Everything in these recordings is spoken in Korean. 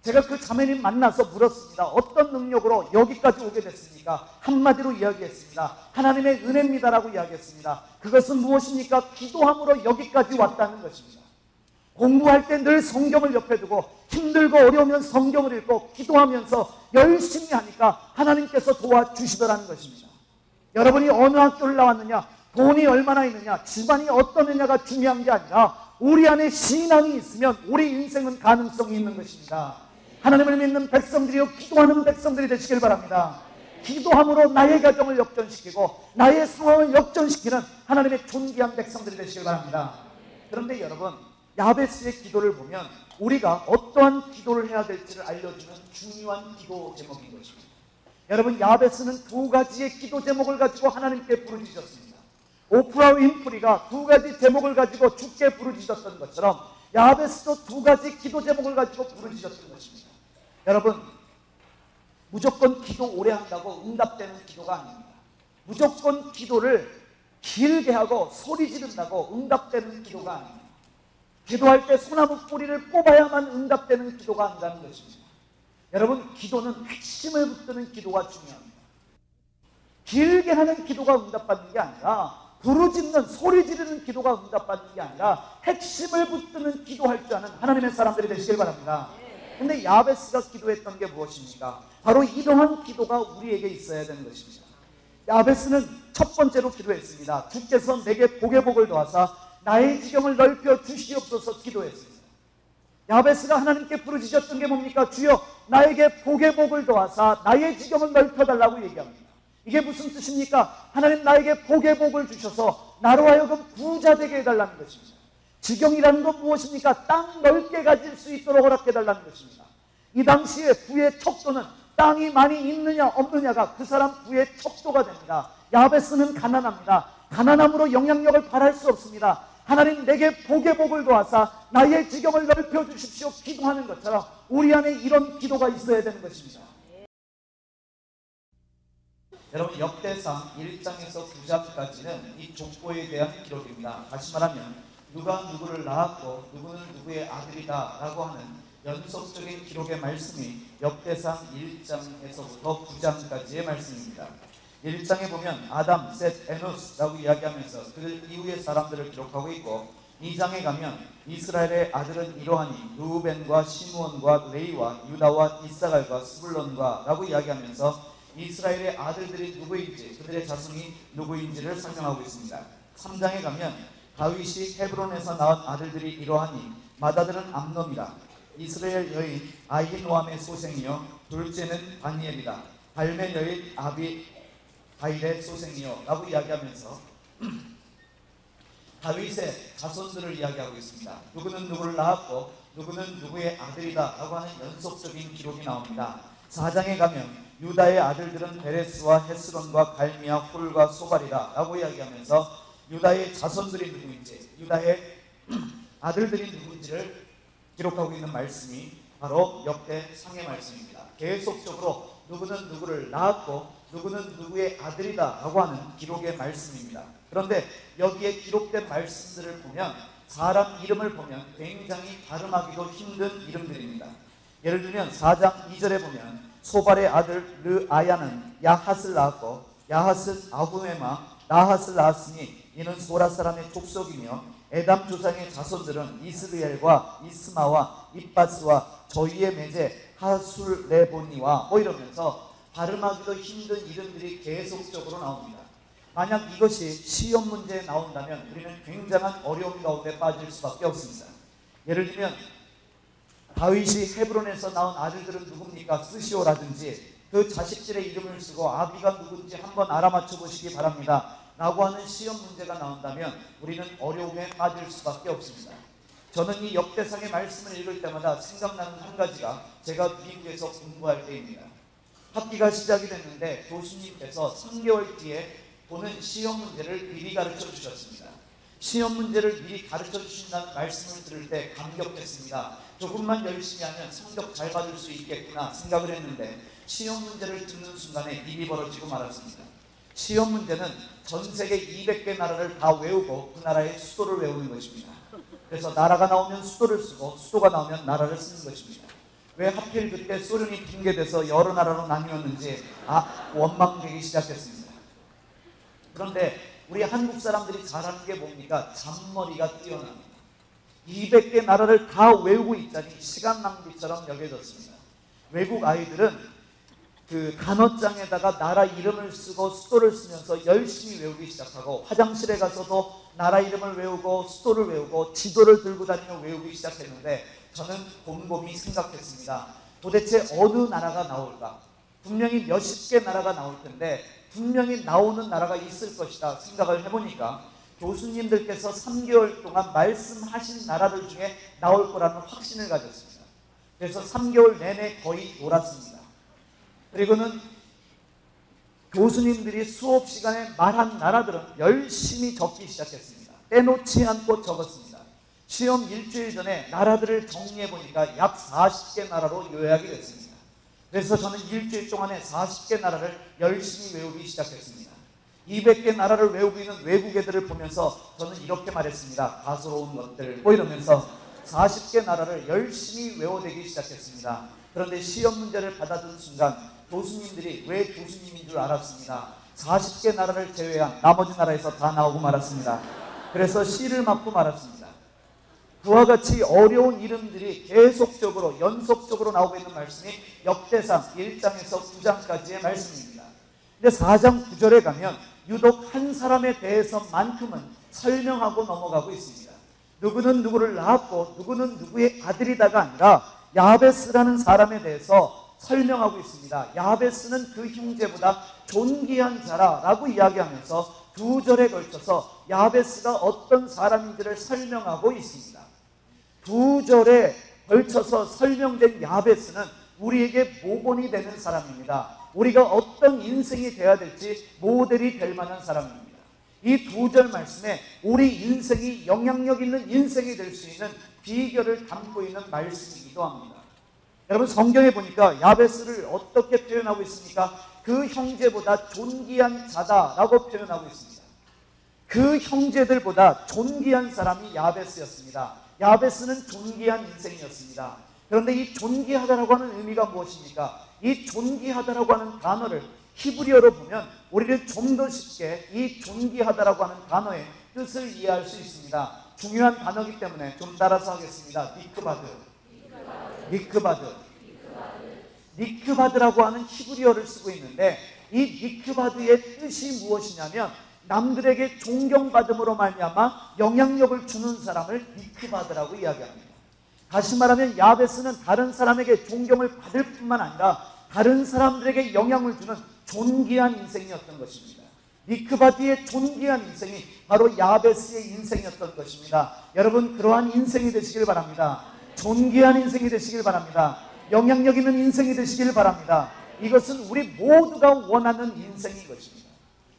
제가 그 자매님 만나서 물었습니다. 어떤 능력으로 여기까지 오게 됐습니까? 한마디로 이야기했습니다. 하나님의 은혜입니다라고 이야기했습니다. 그것은 무엇입니까? 기도함으로 여기까지 왔다는 것입니다. 공부할 때 늘 성경을 옆에 두고 힘들고 어려우면 성경을 읽고 기도하면서 열심히 하니까 하나님께서 도와주시더라는 것입니다. 여러분이 어느 학교를 나왔느냐, 돈이 얼마나 있느냐, 집안이 어떠느냐가 중요한 게 아니라 우리 안에 신앙이 있으면 우리 인생은 가능성이 있는 것입니다. 하나님을 믿는 백성들이요, 기도하는 백성들이 되시길 바랍니다. 기도함으로 나의 가정을 역전시키고 나의 상황을 역전시키는 하나님의 존귀한 백성들이 되시길 바랍니다. 그런데 여러분, 야베스의 기도를 보면 우리가 어떠한 기도를 해야 될지를 알려주는 중요한 기도 제목인 것입니다. 여러분, 야베스는 두 가지의 기도 제목을 가지고 하나님께 부르짖었습니다. 오프라 윈프리가 두 가지 제목을 가지고 주께 부르짖었던 것처럼 야베스도 두 가지 기도 제목을 가지고 부르짖었던 것입니다. 여러분, 무조건 기도 오래 한다고 응답되는 기도가 아닙니다. 무조건 기도를 길게 하고 소리 지른다고 응답되는 기도가 아닙니다. 기도할 때 소나무 뿌리를 뽑아야만 응답되는 기도가 아니라는 것입니다. 여러분, 기도는 핵심을 붙드는 기도가 중요합니다. 길게 하는 기도가 응답받는 게 아니라, 부르짖는 소리 지르는 기도가 응답받는 게 아니라 핵심을 붙드는 기도할 줄 아는 하나님의 사람들이 되시길 바랍니다. 근데 야베스가 기도했던 게 무엇입니까? 바로 이러한 기도가 우리에게 있어야 되는 것입니다. 야베스는 첫 번째로 기도했습니다. 주께서 내게 복의 복을 더하사 나의 지경을 넓혀 주시옵소서 기도했습니다. 야베스가 하나님께 부르짖었던 게 뭡니까? 주여, 나에게 복의 복을 더하사 나의 지경을 넓혀달라고 얘기합니다. 이게 무슨 뜻입니까? 하나님 나에게 복의 복을 주셔서 나로 하여금 부자 되게 해달라는 것입니다. 지경이라는 건 무엇입니까? 땅 넓게 가질 수 있도록 허락해달라는 것입니다. 이 당시에 부의 척도는 땅이 많이 있느냐 없느냐가 그 사람 부의 척도가 됩니다. 야베스는 가난합니다. 가난함으로 영향력을 발할 수 없습니다. 하나님 내게 복의 복을 더하사 나의 지경을 넓혀 주십시오 기도하는 것처럼 우리 안에 이런 기도가 있어야 되는 것입니다. 여러분, 역대상 1장에서 9장까지는 이 족보에 대한 기록입니다. 다시 말하면 누가 누구를 낳았고 누구는 누구의 아들이다 라고 하는 연속적인 기록의 말씀이 역대상 1장에서부터 9장까지의 말씀입니다. 1장에 보면 아담, 셋, 에노스라고 이야기하면서 그 이후의 사람들을 기록하고 있고, 2장에 가면 이스라엘의 아들은 이러하니 루벤과 시므온과 레이와 유다와 이사갈과 스불론과 라고 이야기하면서 이스라엘의 아들들이 누구인지, 그들의 자손이 누구인지를 설명하고 있습니다. 3장에 가면 다윗이 헤브론에서 낳은 아들들이 이러하니 맏아들은 암논이라, 이스라엘 여인 아히노암의 소생이요 둘째는 다니엘이다, 발멜 여인 아비가일의 소생이요 라고 이야기하면서 다윗의 자손들을 이야기하고 있습니다. 누구는 누구를 낳았고 누구는 누구의 아들이다 라고 하는 연속적인 기록이 나옵니다. 4장에 가면 유다의 아들들은 베레스와 헤스론과 갈미와 홀과 소갈이다 라고 이야기하면서 유다의 자손들이 누구인지, 유다의 아들들이 누구인지를 기록하고 있는 말씀이 바로 역대상의 말씀입니다. 계속적으로 누구는 누구를 낳았고 누구는 누구의 아들이다 라고 하는 기록의 말씀입니다. 그런데 여기에 기록된 말씀들을 보면, 사람 이름을 보면 굉장히 발음하기도 힘든 이름들입니다. 예를 들면 4장 2절에 보면 소발의 아들 르아야는 야핫을 낳았고 야핫은 아후메마 나핫을 낳았으니 이는 소라 사람의 족속이며 에담 조상의 자손들은 이스르엘과 이스마와 입바스와 저희의 매제 하술레보니와 이러면서 발음하기도 힘든 이름들이 계속적으로 나옵니다. 만약 이것이 시험 문제에 나온다면 우리는 굉장한 어려움 가운데 빠질 수밖에 없습니다. 예를 들면 다윗이 헤브론에서 낳은 아들들은 누굽니까? 스시오라든지 그 자식들의 이름을 쓰고 아비가 누군지 한번 알아맞혀 보시기 바랍니다 라고 하는 시험 문제가 나온다면 우리는 어려움에 빠질 수밖에 없습니다. 저는 이 역대상의 말씀을 읽을 때마다 생각나는 한 가지가 제가 미국에서 공부할 때입니다. 학기가 시작이 됐는데 교수님께서 3개월 뒤에 보는 시험 문제를 미리 가르쳐 주셨습니다. 시험 문제를 미리 가르쳐 주신다는 말씀을 들을 때 감격했습니다. 조금만 열심히 하면 성적 잘 받을 수 있겠구나 생각을 했는데 시험 문제를 듣는 순간에 입이 벌어지고 말았습니다. 시험 문제는 전 세계 200개 나라를 다 외우고 그 나라의 수도를 외우는 것입니다. 그래서 나라가 나오면 수도를 쓰고 수도가 나오면 나라를 쓰는 것입니다. 왜 하필 그때 소련이 붕괴돼서 여러 나라로 나뉘었는지 원망되기 시작했습니다. 그런데 우리 한국 사람들이 잘하는 게 뭡니까? 잔머리가 뛰어납니다. 200개 나라를 다 외우고 있자니 시간 낭비처럼 여겨졌습니다. 외국 아이들은 그 단어장에다가 나라 이름을 쓰고 수도를 쓰면서 열심히 외우기 시작하고, 화장실에 가서도 나라 이름을 외우고 수도를 외우고 지도를 들고 다니며 외우기 시작했는데, 저는 곰곰이 생각했습니다. 도대체 어느 나라가 나올까? 분명히 몇십 개 나라가 나올 텐데 분명히 나오는 나라가 있을 것이다 생각을 해보니까, 교수님들께서 3개월 동안 말씀하신 나라들 중에 나올 거라는 확신을 가졌습니다. 그래서 3개월 내내 거의 놀았습니다. 그리고는 교수님들이 수업 시간에 말한 나라들은 열심히 적기 시작했습니다. 빼놓지 않고 적었습니다. 시험 일주일 전에 나라들을 정리해보니까 약 40개 나라로 요약이 됐습니다. 그래서 저는 일주일 동안에 40개 나라를 열심히 외우기 시작했습니다. 200개 나라를 외우고 있는 외국 애들을 보면서 저는 이렇게 말했습니다. 가소로운 것들 이러면서 40개 나라를 열심히 외워대기 시작했습니다. 그런데 시험 문제를 받아든 순간 교수님들이 왜 교수님인 줄 알았습니다. 40개 나라를 제외한 나머지 나라에서 다 나오고 말았습니다. 그래서 C를 맞고 말았습니다. 그와 같이 어려운 이름들이 계속적으로 연속적으로 나오고 있는 말씀이 역대상 1장에서 9장까지의 말씀입니다. 근데 4장 9절에 가면 유독 한 사람에 대해서만큼은 설명하고 넘어가고 있습니다. 누구는 누구를 낳았고 누구는 누구의 아들이다가 아니라 야베스라는 사람에 대해서 설명하고 있습니다. 야베스는 그 형제보다 존귀한 자라라고 이야기하면서 2절에 걸쳐서 야베스가 어떤 사람인지를 설명하고 있습니다. 2절에 걸쳐서 설명된 야베스는 우리에게 모본이 되는 사람입니다. 우리가 어떤 인생이 되어야 될지 모델이 될 만한 사람입니다. 이 2절 말씀에 우리 인생이 영향력 있는 인생이 될 수 있는 비결을 담고 있는 말씀이기도 합니다. 여러분, 성경에 보니까 야베스를 어떻게 표현하고 있습니까? 그 형제보다 존귀한 자다라고 표현하고 있습니다. 그 형제들보다 존귀한 사람이 야베스였습니다. 야베스는 존귀한 인생이었습니다. 그런데 이 존귀하다라고 하는 의미가 무엇입니까? 이 존귀하다라고 하는 단어를 히브리어로 보면 우리는 좀 더 쉽게 이 존귀하다라고 하는 단어의 뜻을 이해할 수 있습니다. 중요한 단어이기 때문에 좀 따라서 하겠습니다. 니크바드라고 하는 히브리어를 쓰고 있는데, 이 니크바드의 뜻이 무엇이냐면 남들에게 존경받음으로 말미암아 영향력을 주는 사람을 니크바드라고 이야기합니다. 다시 말하면 야베스는 다른 사람에게 존경을 받을 뿐만 아니라 다른 사람들에게 영향을 주는 존귀한 인생이었던 것입니다. 니크바드의 존귀한 인생이 바로 야베스의 인생이었던 것입니다. 여러분, 그러한 인생이 되시길 바랍니다. 존귀한 인생이 되시길 바랍니다. 영향력 있는 인생이 되시길 바랍니다. 이것은 우리 모두가 원하는 인생인 것입니다.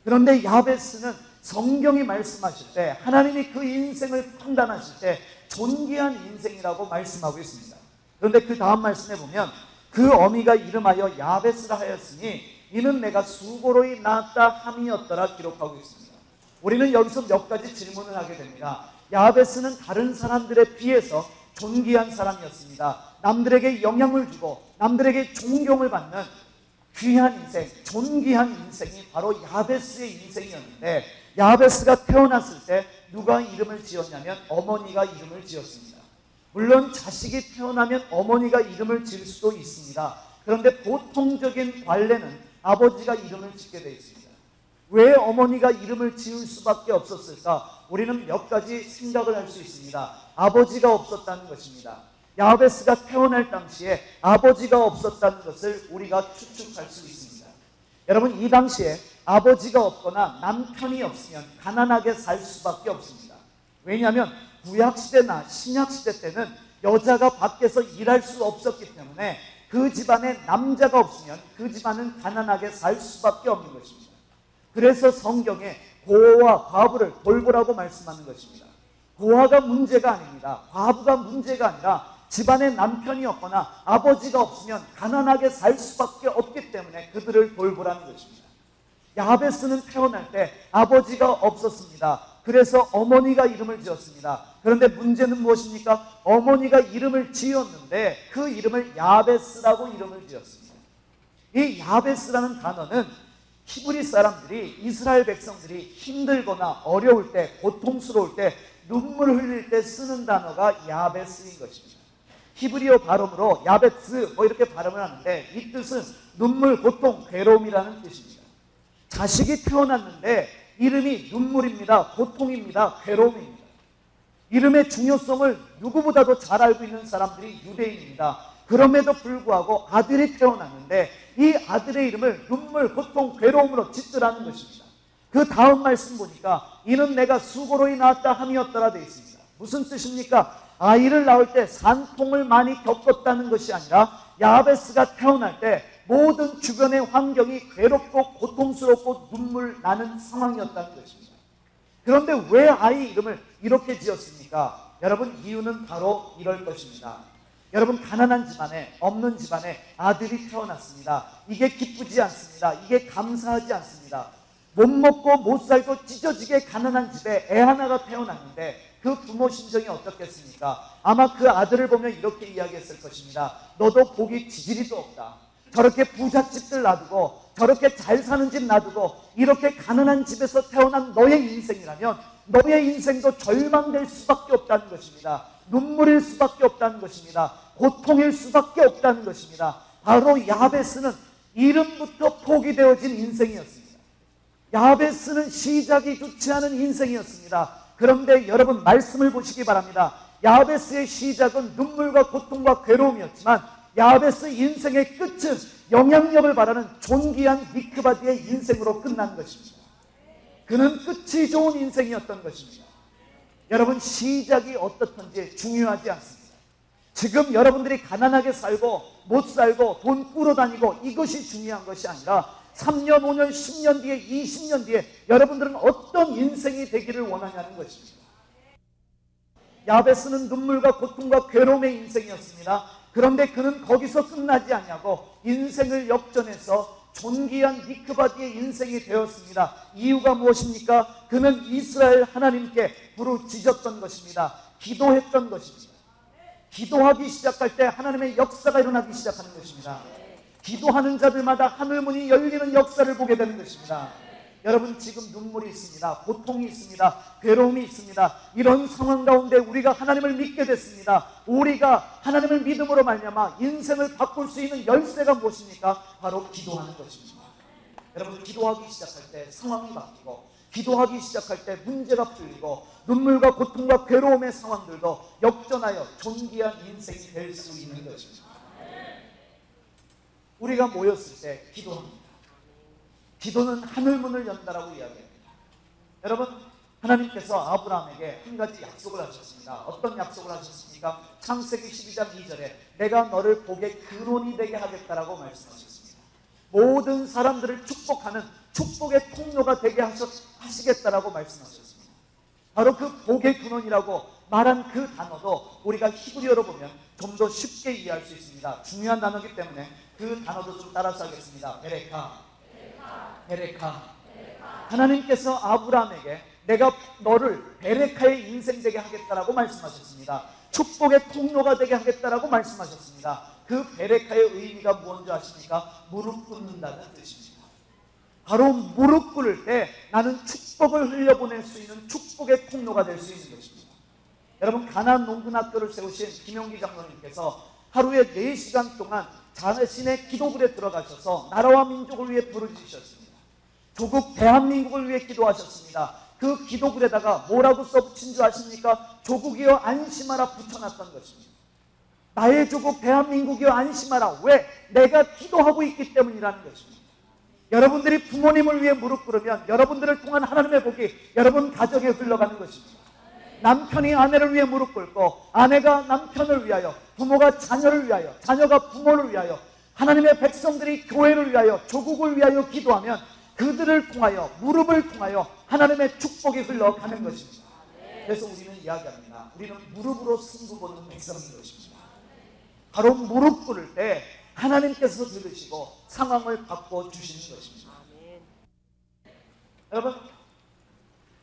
그런데 야베스는 성경이 말씀하실 때, 하나님이 그 인생을 판단하실 때 존귀한 인생이라고 말씀하고 있습니다. 그런데 그 다음 말씀에 보면 그 어미가 이름하여 야베스라 하였으니 이는 내가 수고로이 낳았다 함이었더라 기록하고 있습니다. 우리는 여기서 몇 가지 질문을 하게 됩니다. 야베스는 다른 사람들에 비해서 존귀한 사람이었습니다. 남들에게 영향을 주고 남들에게 존경을 받는 귀한 인생, 존귀한 인생이 바로 야베스의 인생이었는데, 야베스가 태어났을 때 누가 이름을 지었냐면 어머니가 이름을 지었습니다. 물론 자식이 태어나면 어머니가 이름을 지을 수도 있습니다. 그런데 보통적인 관례는 아버지가 이름을 짓게 되어 있습니다. 왜 어머니가 이름을 지을 수밖에 없었을까? 우리는 몇 가지 생각을 할 수 있습니다. 아버지가 없었다는 것입니다. 야베스가 태어날 당시에 아버지가 없었다는 것을 우리가 추측할 수 있습니다. 여러분, 이 당시에 아버지가 없거나 남편이 없으면 가난하게 살 수밖에 없습니다. 왜냐하면 구약시대나 신약시대 때는 여자가 밖에서 일할 수 없었기 때문에 그 집안에 남자가 없으면 그 집안은 가난하게 살 수밖에 없는 것입니다. 그래서 성경에 고아와 과부를 돌보라고 말씀하는 것입니다. 고아가 문제가 아닙니다. 과부가 문제가 아니라 집안에 남편이 없거나 아버지가 없으면 가난하게 살 수밖에 없기 때문에 그들을 돌보라는 것입니다. 야베스는 태어날 때 아버지가 없었습니다. 그래서 어머니가 이름을 지었습니다. 그런데 문제는 무엇입니까? 어머니가 이름을 지었는데 그 이름을 야베스라고 이름을 지었습니다. 이 야베스라는 단어는 히브리 사람들이, 이스라엘 백성들이 힘들거나 어려울 때, 고통스러울 때, 눈물을 흘릴 때 쓰는 단어가 야베스인 것입니다. 히브리어 발음으로 야베스 이렇게 발음을 하는데 이 뜻은 눈물, 고통, 괴로움이라는 뜻입니다. 자식이 태어났는데 이름이 눈물입니다. 고통입니다. 괴로움입니다. 이름의 중요성을 누구보다도 잘 알고 있는 사람들이 유대인입니다. 그럼에도 불구하고 아들이 태어났는데 이 아들의 이름을 눈물, 고통, 괴로움으로 짓더라는 것입니다. 그 다음 말씀 보니까 이는 내가 수고로이 낳았다 함이었더라 되어 있습니다. 무슨 뜻입니까? 아이를 낳을 때 산통을 많이 겪었다는 것이 아니라 야베스가 태어날 때 모든 주변의 환경이 괴롭고 고통스럽고 눈물 나는 상황이었다는 것입니다. 그런데 왜 아이 이름을 이렇게 지었습니까? 여러분, 이유는 바로 이럴 것입니다. 여러분, 가난한 집안에, 없는 집안에 아들이 태어났습니다. 이게 기쁘지 않습니다. 이게 감사하지 않습니다. 못 먹고 못 살고 찢어지게 가난한 집에 애 하나가 태어났는데 그 부모 심정이 어떻겠습니까? 아마 그 아들을 보면 이렇게 이야기했을 것입니다. 너도 복이 지지리도 없다. 저렇게 부잣집들 놔두고 저렇게 잘 사는 집 놔두고 이렇게 가난한 집에서 태어난 너의 인생이라면 너의 인생도 절망될 수밖에 없다는 것입니다. 눈물일 수밖에 없다는 것입니다. 고통일 수밖에 없다는 것입니다. 바로 야베스는 이름부터 포기되어진 인생이었습니다. 야베스는 시작이 좋지 않은 인생이었습니다. 그런데 여러분, 말씀을 보시기 바랍니다. 야베스의 시작은 눈물과 고통과 괴로움이었지만 야베스 인생의 끝은 영향력을 바라는 존귀한 미크바디의 인생으로 끝난 것입니다. 그는 끝이 좋은 인생이었던 것입니다. 여러분, 시작이 어떻든지 중요하지 않습니다. 지금 여러분들이 가난하게 살고 못 살고 돈 꾸러다니고 이것이 중요한 것이 아니라 3년, 5년, 10년 뒤에, 20년 뒤에 여러분들은 어떤 인생이 되기를 원하냐는 것입니다. 야베스는 눈물과 고통과 괴로움의 인생이었습니다. 그런데 그는 거기서 끝나지 않냐고 인생을 역전해서 존귀한 미크바디의 인생이 되었습니다. 이유가 무엇입니까? 그는 이스라엘 하나님께 부르짖었던 것입니다. 기도했던 것입니다. 기도하기 시작할 때 하나님의 역사가 일어나기 시작하는 것입니다. 기도하는 자들마다 하늘문이 열리는 역사를 보게 되는 것입니다. 여러분, 지금 눈물이 있습니다. 고통이 있습니다. 괴로움이 있습니다. 이런 상황 가운데 우리가 하나님을 믿게 됐습니다. 우리가 하나님을 믿음으로 말미암아 인생을 바꿀 수 있는 열쇠가 무엇입니까? 바로 기도하는 것입니다. 여러분, 기도하기 시작할 때 상황이 바뀌고 기도하기 시작할 때 문제가 풀리고 눈물과 고통과 괴로움의 상황들도 역전하여 존귀한 인생이 될 수 있는 것입니다. 우리가 모였을 때 기도합니다. 기도는 하늘문을 연다라고 이야기합니다. 여러분, 하나님께서 아브라함에게 한 가지 약속을 하셨습니다. 어떤 약속을 하셨습니까? 창세기 12장 2절에 내가 너를 복의 근원이 되게 하겠다라고 말씀하셨습니다. 모든 사람들을 축복하는 축복의 통로가 되게 하시겠다라고 말씀하셨습니다. 바로 그 복의 근원이라고 말한 그 단어도 우리가 히브리어로 보면 좀 더 쉽게 이해할 수 있습니다. 중요한 단어이기 때문에 그 단어도 좀 따라서 하겠습니다. 베레카. 하나님께서 아브라함에게 내가 너를 베레카의 인생 되게 하겠다라고 말씀하셨습니다. 축복의 통로가 되게 하겠다라고 말씀하셨습니다. 그 베레카의 의미가 무엇인지 아십니까? 무릎 꿇는다는 뜻입니다. 바로 무릎 꿇을 때 나는 축복을 흘려보낼 수 있는 축복의 통로가 될 수 있는 것입니다. 여러분, 가나안 농군학교를 세우신 김용기 장로님께서 하루에 4시간 동안 자신의 기도굴에 들어가셔서 나라와 민족을 위해 부르짖으셨습니다. 조국 대한민국을 위해 기도하셨습니다. 그 기도글에다가 뭐라고 써붙인 줄 아십니까? 조국이여 안심하라 붙여놨던 것입니다. 나의 조국 대한민국이여 안심하라. 왜? 내가 기도하고 있기 때문이라는 것입니다. 여러분들이 부모님을 위해 무릎 꿇으면 여러분들을 통한 하나님의 복이 여러분 가정에 흘러가는 것입니다. 남편이 아내를 위해 무릎 꿇고 아내가 남편을 위하여, 부모가 자녀를 위하여, 자녀가 부모를 위하여, 하나님의 백성들이 교회를 위하여, 조국을 위하여 기도하면 그들을 통하여, 무릎을 통하여 하나님의 축복이 흘러가는 것입니다. 그래서 우리는 이야기합니다. 우리는 무릎으로 승부 보는 백성인 것입니다. 바로 무릎 꿇을 때 하나님께서 들으시고 상황을 바꿔주시는 것입니다. 여러분,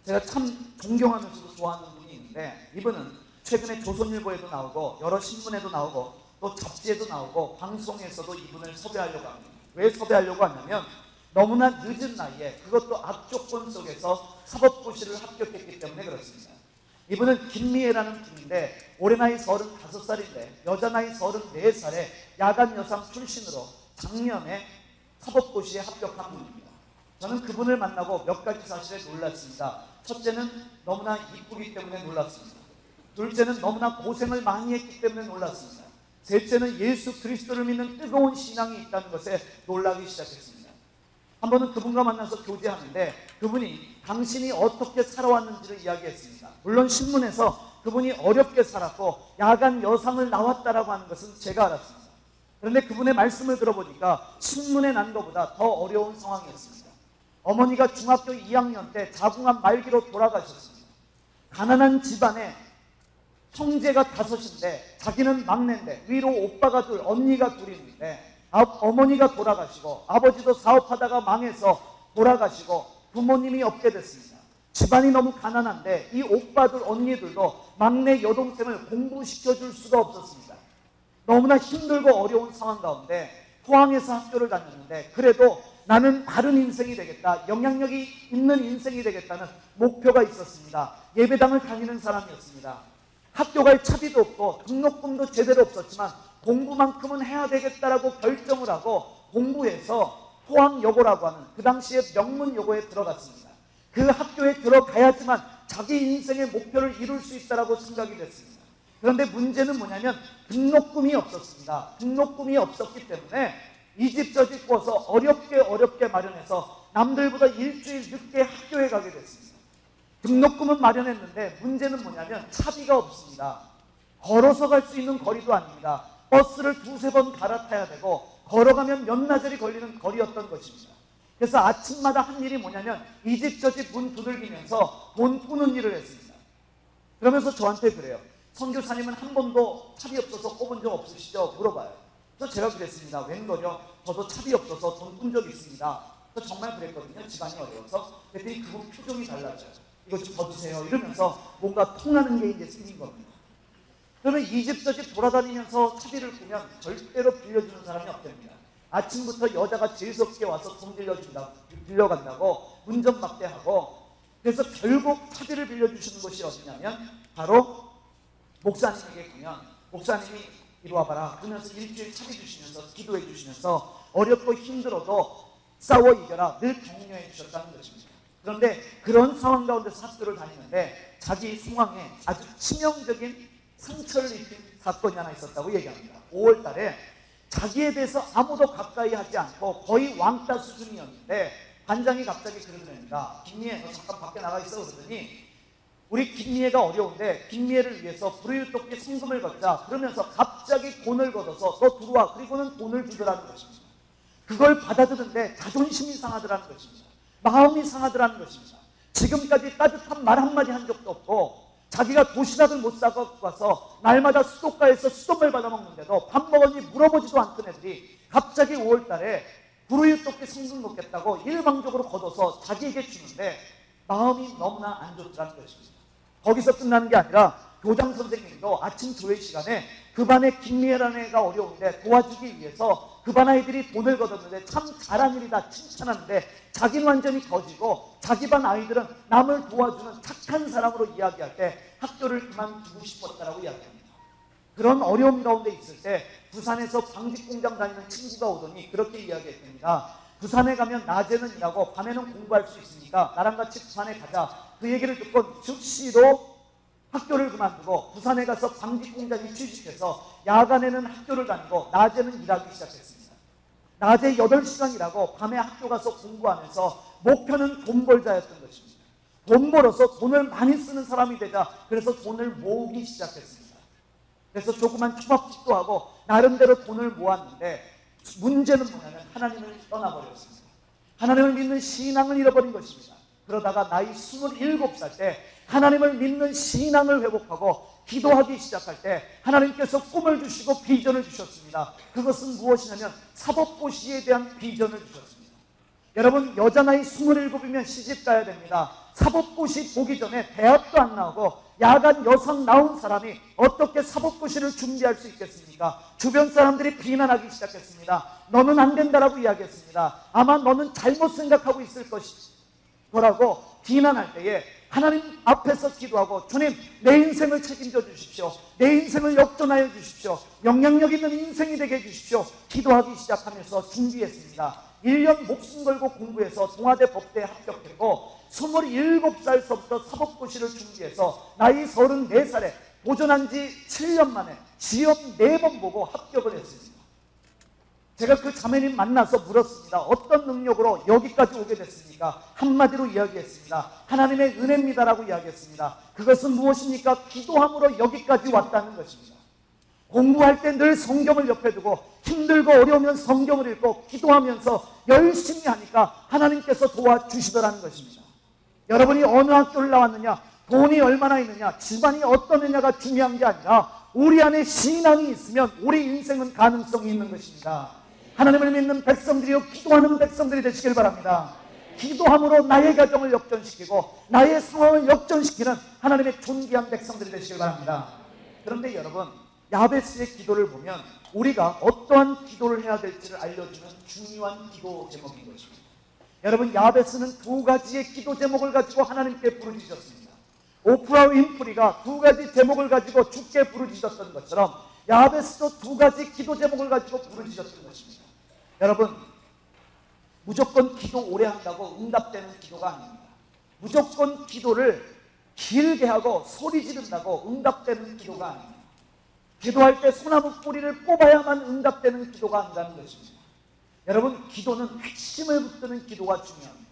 제가 참 존경하면서도 좋아하는 분이 있는데, 이분은 최근에 조선일보에도 나오고 여러 신문에도 나오고 또 잡지에도 나오고 방송에서도 이분을 섭외하려고 합니다. 왜 섭외하려고 하냐면 너무나 늦은 나이에, 그것도 악조건 속에서 사법고시를 합격했기 때문에 그렇습니다. 이분은 김미애라는 분인데 올해 나이 35살인데 여자 나이 34살에 야간 여상 출신으로 작년에 사법고시에 합격한 분입니다. 저는 그분을 만나고 몇 가지 사실에 놀랐습니다. 첫째는 너무나 이쁘기 때문에 놀랐습니다. 둘째는 너무나 고생을 많이 했기 때문에 놀랐습니다. 셋째는 예수 그리스도를 믿는 뜨거운 신앙이 있다는 것에 놀라기 시작했습니다. 한 번은 그분과 만나서 교제하는데 그분이 당신이 어떻게 살아왔는지를 이야기했습니다. 물론 신문에서 그분이 어렵게 살았고 야간 여상을 나왔다라고 하는 것은 제가 알았습니다. 그런데 그분의 말씀을 들어보니까 신문에 난 것보다 더 어려운 상황이었습니다. 어머니가 중학교 2학년 때 자궁암 말기로 돌아가셨습니다. 가난한 집안에 형제가 5인데 자기는 막내인데 위로 오빠가 둘, 언니가 둘 있는데 어머니가 돌아가시고 아버지도 사업하다가 망해서 돌아가시고 부모님이 없게 됐습니다. 집안이 너무 가난한데 이 오빠들 언니들도 막내 여동생을 공부시켜줄 수가 없었습니다. 너무나 힘들고 어려운 상황 가운데 포항에서 학교를 다녔는데 그래도 나는 다른 인생이 되겠다, 영향력이 있는 인생이 되겠다는 목표가 있었습니다. 예배당을 다니는 사람이었습니다. 학교 갈 차비도 없고 등록금도 제대로 없었지만 공부만큼은 해야 되겠다라고 결정을 하고 공부해서 포항여고라고 하는 그 당시에 명문여고에 들어갔습니다. 그 학교에 들어가야지만 자기 인생의 목표를 이룰 수 있다라고 생각이 됐습니다. 그런데 문제는 뭐냐면 등록금이 없었습니다. 등록금이 없었기 때문에 이 집 저 집 구워서 어렵게 마련해서 남들보다 일주일 늦게 학교에 가게 됐습니다. 등록금은 마련했는데 문제는 뭐냐면 차비가 없습니다. 걸어서 갈 수 있는 거리도 아닙니다. 버스를 2-3번 갈아타야 되고 걸어가면 몇 나절이 걸리는 거리였던 것입니다. 그래서 아침마다 한 일이 뭐냐면 이 집 저 집 문 두들기면서 돈 꾸는 일을 했습니다. 그러면서 저한테 그래요. 선교사님은 한 번도 차비 없어서 꿔본 적 없으시죠? 물어봐요. 그래서 제가 그랬습니다. 웬걸요? 저도 차비 없어서 돈 꾼 적이 있습니다. 그래서 정말 그랬거든요. 집안이 어려워서. 그랬더니 그분 표정이 달라져요. 이거 좀 더 주세요. 이러면서 뭔가 통하는 게 이제 생긴 겁니다. 그러면 이 집 저 집 돌아다니면서 차비를 꾸면 절대로 빌려주는 사람이 없답니다. 아침부터 여자가 재수없게 와서 돈 빌려간다고 운전막대하고, 그래서 결국 차비를 빌려주시는 곳이 어디냐면 바로 목사님에게 가면 목사님이 이리 와봐라 그러면서 일주일 차비 주시면서 기도해 주시면서 어렵고 힘들어도 싸워 이겨라 늘 격려해 주셨다는 것입니다. 그런데 그런 상황 가운데서 학교를 다니는데 자기 상황에 아주 치명적인 상처를 입힌 사건이 하나 있었다고 얘기합니다. 5월 달에 자기에 대해서 아무도 가까이 하지 않고 거의 왕따 수준이었는데 반장이 갑자기 그러더랍니다. 김미애 너 잠깐 밖에 나가 있어. 그러더니 우리 김미애가 어려운데 김미애를 위해서 불의유독기 성금을 걷자. 그러면서 갑자기 돈을 걷어서 너 들어와. 그리고는 돈을 주더라는 것입니다. 그걸 받아들는데 자존심이 상하더라는 것입니다. 마음이 상하더라는 것입니다. 지금까지 따뜻한 말 한마디 한 적도 없고 자기가 도시락을 못 사갖고 가서 날마다 수도가에서 수돗물 받아먹는데도 밥 먹었니 물어보지도 않던 애들이 갑자기 5월 달에 불우유독기 성금 먹겠다고 일방적으로 걷어서 자기에게 주는데 마음이 너무나 안 좋더라는 것입니다. 거기서 끝나는 게 아니라 교장 선생님도 아침 조회 시간에 그 반에 김미애라는 애가 어려운데 도와주기 위해서 그 반 아이들이 돈을 걷었는데 참 잘한 일이다 칭찬하는데 자기는 완전히 거지고 자기 반 아이들은 남을 도와주는 착한 사람으로 이야기할 때 학교를 그만두고 싶었다라고 이야기합니다. 그런 어려움 가운데 있을 때 부산에서 방직공장 다니는 친구가 오더니 그렇게 이야기했습니다. 부산에 가면 낮에는 일하고 밤에는 공부할 수 있으니까 나랑 같이 부산에 가자. 그 얘기를 듣고 즉시로 학교를 그만두고 부산에 가서 방직공장에 취직해서 야간에는 학교를 다니고 낮에는 일하기 시작했습니다. 낮에 8시간 일하고 밤에 학교 가서 공부하면서 목표는 돈 벌자였던 것입니다. 돈 벌어서 돈을 많이 쓰는 사람이 되자. 그래서 돈을 모으기 시작했습니다. 그래서 조그만 초밥집도 하고 나름대로 돈을 모았는데 문제는 뭐냐면 하나님을 떠나버렸습니다. 하나님을 믿는 신앙을 잃어버린 것입니다. 그러다가 나이 27살 때 하나님을 믿는 신앙을 회복하고 기도하기 시작할 때 하나님께서 꿈을 주시고 비전을 주셨습니다. 그것은 무엇이냐면 사법고시에 대한 비전을 주셨습니다. 여러분 여자 나이 27이면 시집 가야 됩니다. 사법고시 보기 전에 대학도 안 나오고 야간 여성 나온 사람이 어떻게 사법고시를 준비할 수 있겠습니까? 주변 사람들이 비난하기 시작했습니다. 너는 안 된다라고 이야기했습니다. 아마 너는 잘못 생각하고 있을 거라고 비난할 때에 하나님 앞에서 기도하고, 주님, 내 인생을 책임져 주십시오. 내 인생을 역전하여 주십시오. 영향력 있는 인생이 되게 해주십시오. 기도하기 시작하면서 준비했습니다. 1년 목숨 걸고 공부해서 동아대 법대에 합격했고 27살서부터 사법고시를 준비해서 나이 34살에 도전한 지 7년 만에 시험 4번 보고 합격을 했습니다. 제가 그 자매님 만나서 물었습니다. 어떤 능력으로 여기까지 오게 됐습니까? 한마디로 이야기했습니다. 하나님의 은혜입니다라고 이야기했습니다. 그것은 무엇입니까? 기도함으로 여기까지 왔다는 것입니다. 공부할 때 늘 성경을 옆에 두고 힘들고 어려우면 성경을 읽고 기도하면서 열심히 하니까 하나님께서 도와주시더라는 것입니다. 여러분이 어느 학교를 나왔느냐, 돈이 얼마나 있느냐, 집안이 어떠느냐가 중요한 게 아니라 우리 안에 신앙이 있으면 우리 인생은 가능성이 있는 것입니다. 하나님을 믿는 백성들이요, 기도하는 백성들이 되시길 바랍니다. 기도함으로 나의 가정을 역전시키고 나의 상황을 역전시키는 하나님의 존귀한 백성들이 되시길 바랍니다. 그런데 여러분, 야베스의 기도를 보면 우리가 어떠한 기도를 해야 될지를 알려주는 중요한 기도 제목인 것입니다. 여러분, 야베스는 2가지의 기도 제목을 가지고 하나님께 부르짖었습니다. 오프라 윈프리가 2가지 제목을 가지고 주께 부르짖었던 것처럼 야베스도 2가지 기도 제목을 가지고 부르짖었던 것입니다. 여러분, 무조건 기도 오래 한다고 응답되는 기도가 아닙니다. 무조건 기도를 길게 하고 소리 지른다고 응답되는 기도가 아닙니다. 기도할 때 소나무 뿌리를 뽑아야만 응답되는 기도가 아니라는 것입니다. 여러분, 기도는 핵심을 붙드는 기도가 중요합니다.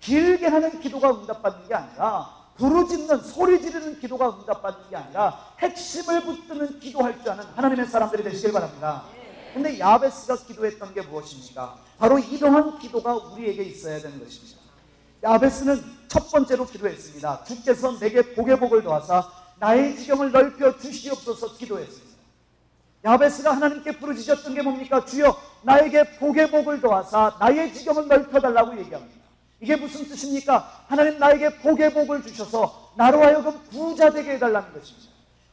길게 하는 기도가 응답받는 게 아니라, 부르짖는, 소리 지르는 기도가 응답받는 게 아니라 핵심을 붙드는 기도할 줄 아는 하나님의 사람들이 되시길 바랍니다. 근데 야베스가 기도했던 게 무엇입니까? 바로 이러한 기도가 우리에게 있어야 되는 것입니다. 야베스는 첫 번째로 기도했습니다. 주께서 내게 복의 복을 더하사 나의 지경을 넓혀 주시옵소서 기도했습니다. 야베스가 하나님께 부르짖었던 게 뭡니까? 주여, 나에게 복의 복을 더하사 나의 지경을 넓혀달라고 얘기합니다. 이게 무슨 뜻입니까? 하나님, 나에게 복의 복을 주셔서 나로 하여금 부자 되게 해달라는 것입니다.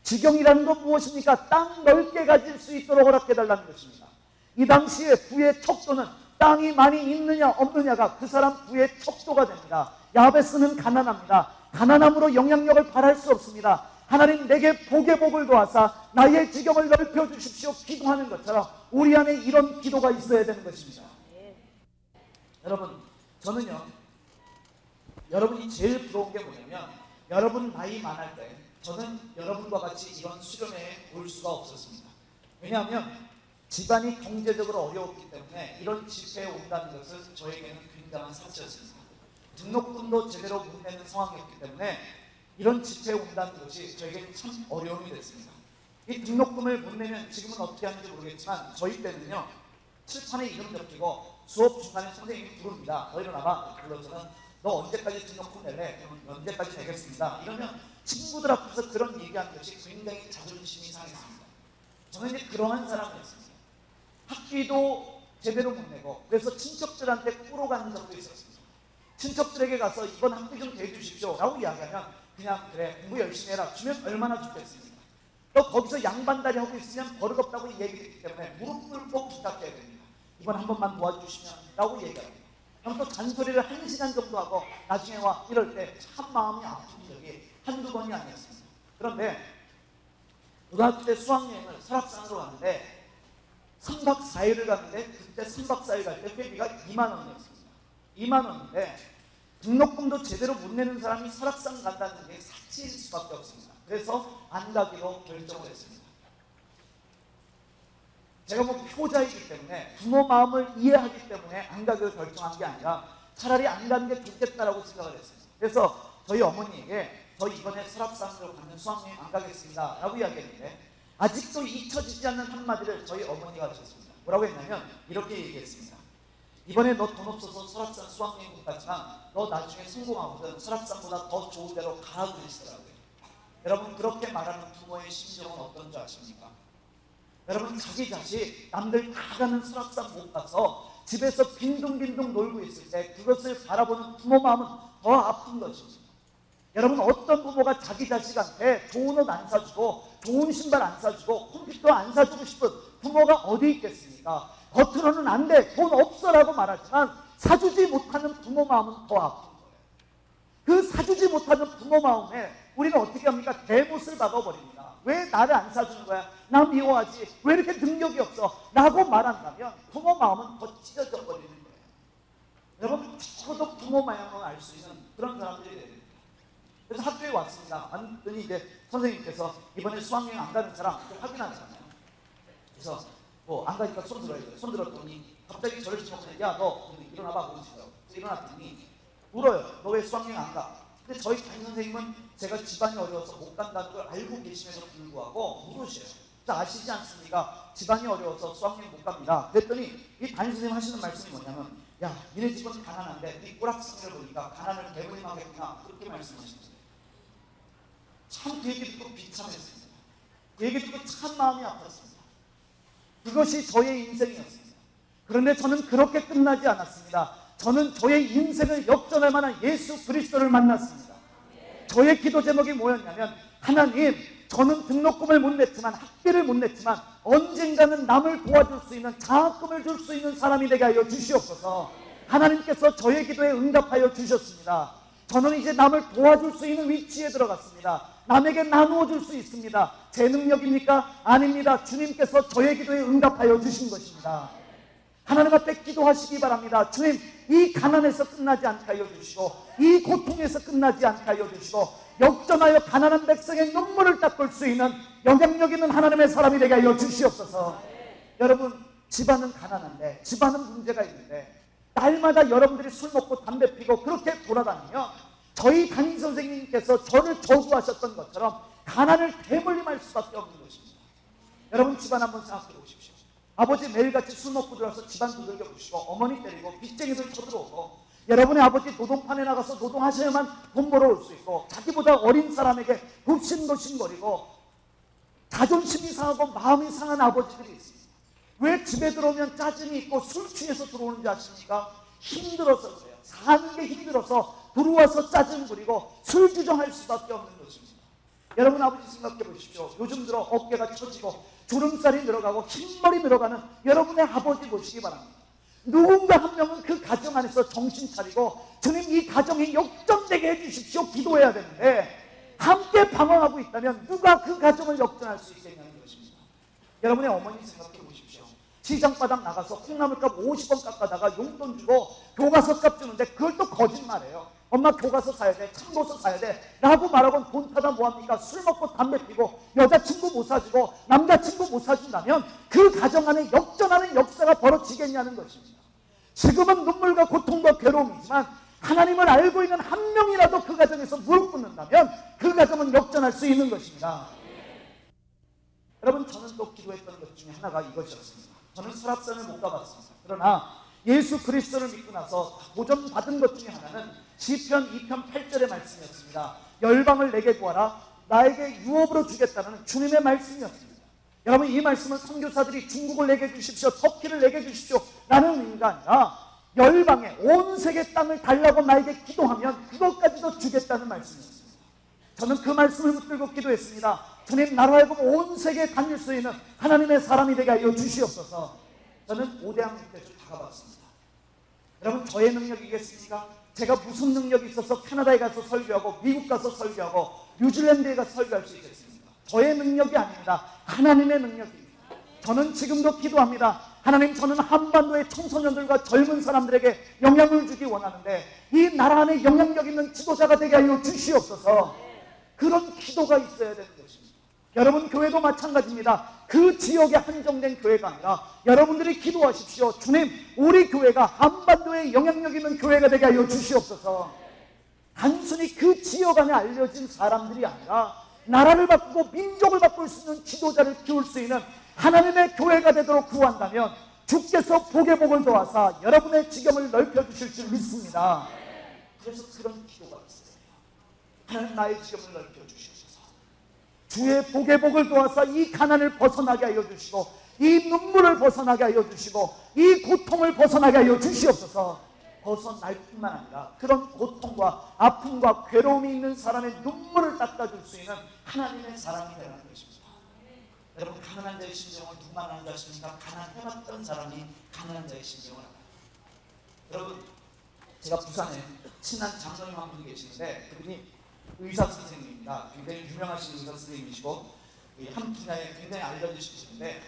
지경이라는 건 무엇입니까? 땅 넓게 가질 수 있도록 허락해달라는 것입니다. 이 당시에 부의 척도는 땅이 많이 있느냐 없느냐가 그 사람 부의 척도가 됩니다. 야베스는 가난합니다. 가난함으로 영향력을 발할 수 없습니다. 하나님, 내게 복의 복을 도와사 나의 지경을 넓혀 주십시오 기도하는 것처럼 우리 안에 이런 기도가 있어야 되는 것입니다. 여러분, 저는요, 여러분이 제일 부러운 게 뭐냐면, 여러분 나이 많을 때 저는 여러분과 같이 이런 수련회에 올 수가 없었습니다. 왜냐하면 집안이 경제적으로 어려웠기 때문에 이런 집회에 온다는 것은 저에게는 굉장한 사치였습니다. 등록금도 제대로 못 내는 상황이었기 때문에 이런 집회에 온다는 것이 저에게는 참 어려움이 됐습니다. 이 등록금을 못 내면 지금은 어떻게 하는지 모르겠지만 저희 때는요, 칠판에 이름 적히고 수업 중간에 선생님이 부릅니다. 너 일어나봐. 불러서는 너 언제까지 등록금 낼래? 그러면 언제까지 내겠습니다. 이러면 친구들 앞에서 그런 얘기하는 것이 굉장히 자존심이 상했습니다. 저는 이제 그러한 사람이었습니다. 학비도 제대로 못 내고 그래서 친척들한테 꾸러가는 적도 있었습니다. 친척들에게 가서 이번 학비 좀 대주십시오 라고 이야기하면 그냥 그래 공부 열심히 해라 주면 얼마나 좋겠습니까? 또 거기서 양반다리 하고 있으면 버릇없다고 얘기했기 때문에 무릎 꿇고 부탁해야 됩니다. 이번 한 번만 도와주시면 라고 얘기합니다. 그럼 또 잔소리를 1시간 정도 하고 나중에 와 이럴 때 참 마음이 아픈 적이 한두 번이 아니었습니다. 그런데 고등학교 때 수학여행을 설악산으로 갔는데 3박 4일을 갔는데 그때 3박 4일 갈 때 회비가 2만 원이었습니다. 2만 원인데 등록금도 제대로 못 내는 사람이 설악산 간다는 게 사치일 수밖에 없습니다. 그래서 안 가기로 결정을 했습니다. 제가 뭐 효자이기 때문에 부모 마음을 이해하기 때문에 안 가기로 결정한 게 아니라 차라리 안 가는 게 좋겠다라고 생각을 했습니다. 그래서 저희 어머니에게 저 이번에 설악산으로 가는 수학여행 안 가겠습니다 라고 이야기했는데 아직도 잊혀지지 않는 한마디를 저희 어머니가 하셨습니다. 뭐라고 했냐면 이렇게 얘기했습니다. 이번에 너 돈 없어서 설악산 수학여행 못 갔지만 너 나중에 성공하거든 설악산보다 더 좋은 데로 가라고 그러시더라고요. 여러분, 그렇게 말하는 부모의 심정은 어떤 줄 아십니까? 여러분, 자기 자식 남들 다 가는 설악산 못 가서 집에서 빈둥빈둥 놀고 있을 때 그것을 바라보는 부모 마음은 더 아픈 것입니다. 여러분, 어떤 부모가 자기 자식한테 좋은 옷 안 사주고 좋은 신발 안 사주고 컴퓨터 안 사주고 싶은 부모가 어디 있겠습니까? 겉으로는 안 돼, 돈 없어라고 말하지만 사주지 못하는 부모 마음은 더 아픈 거예요. 그 사주지 못하는 부모 마음에 우리는 어떻게 합니까? 대못을 박아버립니다. 왜 나를 안 사주는 거야? 나 미워하지? 왜 이렇게 능력이 없어? 라고 말한다면 부모 마음은 더 찢어져 버리는 거예요. 여러분, 저도 부모 마음을 알 수 있는 그런 사람들이 됩니다. 그래서 학교에 왔습니다. 완전히 이제 선생님께서 이번에 수학여행 안 가는 사람 확인하잖아요. 그래서 뭐 안 가니까 손 들어야 돼요. 손 들었더니 갑자기 저를 쳐서 야, 너 일어나봐. 그러시더라고요. 그래서 일어났더니 울어요. 너 왜 수학여행 안 가? 근데 저희 담임 선생님은 제가 집안이 어려워서 못 간다는 걸 알고 계심에도 불구하고 물으셔요. 아시지 않습니까? 집안이 어려워서 수학여행 못 갑니다. 그랬더니 이 담임 선생님 하시는 말씀이 뭐냐면, 야, 니네 집은 가난한데 네 꼬락성을 보니까 가난을 배분하겠구나, 그렇게 말씀하시는 거예요. 참 그 얘기 듣고 비참했습니다. 그 얘기 듣고 참 마음이 아팠습니다. 그것이 저의 인생이었습니다. 그런데 저는 그렇게 끝나지 않았습니다. 저는 저의 인생을 역전할 만한 예수 그리스도를 만났습니다. 저의 기도 제목이 뭐였냐면, 하나님, 저는 등록금을 못 냈지만, 학비를 못 냈지만 언젠가는 남을 도와줄 수 있는, 장학금을 줄 수 있는 사람이 되게 하여 주시옵소서. 하나님께서 저의 기도에 응답하여 주셨습니다. 저는 이제 남을 도와줄 수 있는 위치에 들어갔습니다. 남에게 나누어 줄 수 있습니다. 제 능력입니까? 아닙니다. 주님께서 저의 기도에 응답하여 주신 것입니다. 하나님 앞에 기도하시기 바랍니다. 주님, 이 가난에서 끝나지 않게 하여 주시고, 이 고통에서 끝나지 않게 하여 주시고, 역전하여 가난한 백성의 눈물을 닦을 수 있는 영향력 있는 하나님의 사람이 되게 하여 주시옵소서. 여러분, 집안은 가난한데, 집안은 문제가 있는데, 날마다 여러분들이 술 먹고 담배 피고 그렇게 돌아다니면 저희 담임 선생님께서 저를 저주하셨던 것처럼 가난을 대물림할 수밖에 없는 것입니다. 여러분, 집안 한번 생각해 보십시오. 아버지 매일같이 술 먹고 들어와서 집안 두들겨 보시고, 어머니 때리고 빚쟁이들 쳐들어오고, 여러분의 아버지 노동판에 나가서 노동하셔야만 돈 벌어올 수 있고, 자기보다 어린 사람에게 굽신굽신거리고 자존심이 상하고 마음이 상한 아버지들이 있습니다. 왜 집에 들어오면 짜증이 있고 술 취해서 들어오는지 아십니까? 힘들어서 그래요. 사는 게 힘들어서 들어와서 짜증 부리고 술 주정할 수밖에 없는 것입니다. 여러분, 아버지 생각해 보십시오. 요즘 들어 어깨가 처지고 주름살이 늘어가고 흰머리 늘어가는 여러분의 아버지 보시기 바랍니다. 누군가 한 명은 그 가정 안에서 정신 차리고, 주님, 이 가정이 역전되게 해주십시오, 기도해야 되는데, 함께 방황하고 있다면 누가 그 가정을 역전할 수 있겠냐는 것입니다. 여러분의 어머니 생각해 보십시오. 시장바닥 나가서 콩나물값 50원 깎아다가 용돈 주고 교과서값 주는데 그걸 또 거짓말해요. 엄마 교과서 사야 돼, 참고서 사야 돼 라고 말하고 돈 타다 뭐합니까? 술 먹고 담배 피고 여자친구 못 사주고 남자친구 못 사준다면 그 가정 안에 역전하는 역사가 벌어지겠냐는 것입니다. 지금은 눈물과 고통과 괴로움이지만 하나님을 알고 있는 한 명이라도 그 가정에서 무릎 꿇는다면 그 가정은 역전할 수 있는 것입니다. 여러분, 저는 또 기도했던 것 중에 하나가 이것이었습니다. 저는 설악산을 못 가봤습니다. 그러나 예수 그리스도를 믿고 나서 도전받은 것 중에 하나는 시편 2편 8절의 말씀이었습니다. 열방을 내게 구하라, 나에게 유업으로 주겠다는 주님의 말씀이었습니다. 여러분, 이 말씀은 선교사들이 중국을 내게 주십시오, 터키를 내게 주십시오 라는 의미가 아니라 열방에 온 세계 땅을 달라고 나에게 기도하면 그것까지도 주겠다는 말씀이었습니다. 저는 그 말씀을 붙들고 기도했습니다. 주님, 나로 하여금 온 세계에 다닐 수 있는 하나님의 사람이 되게 하여 주시옵소서. 저는 5대 항공대를 다 가봤습니다. 여러분, 저의 능력이겠습니까? 제가 무슨 능력이 있어서 캐나다에 가서 설교하고 미국 가서 설교하고 뉴질랜드에 가서 설교할 수 있겠습니까? 저의 능력이 아닙니다. 하나님의 능력입니다. 저는 지금도 기도합니다. 하나님, 저는 한반도의 청소년들과 젊은 사람들에게 영향을 주기 원하는데 이 나라 안에 영향력 있는 지도자가 되게 하여 주시옵소서. 그런 기도가 있어야 되는 것입니다. 여러분, 교회도 마찬가지입니다. 그 지역에 한정된 교회가 아니라 여러분들이 기도하십시오. 주님, 우리 교회가 한반도에 영향력 있는 교회가 되게 하여 주시옵소서. 단순히 그 지역 안에 알려진 사람들이 아니라 나라를 바꾸고 민족을 바꿀 수 있는 지도자를 키울 수 있는 하나님의 교회가 되도록 구한다면 주께서 복의 복을 더하사 여러분의 지경을 넓혀주실 줄 믿습니다. 그래서 그런 기도가 있어요. 하나님, 나의 지경을 넓혀주시옵소서. 주의 복의 복을 도와서 이 가난을 벗어나게 하여 주시고 이 눈물을 벗어나게 하여 주시고 이 고통을 벗어나게 하여 주시옵소서. 벗어날 뿐만 아니라 그런 고통과 아픔과 괴로움이 있는 사람의 눈물을 닦아줄 수 있는 하나님의 사랑이 되는 것입니다. 여러분, 가난한 자의 심정을 누가 아는 줄 아십니까? 가난해봤던 사람이 가난한 자의 심정을 알아요. 여러분, 제가 부산에 친한 장로님 한 분이 계시는데 그분이 의사 선생님입니다. 굉장히 유명하신 의사 선생님이시고 한 분야에 굉장히 알려주시는데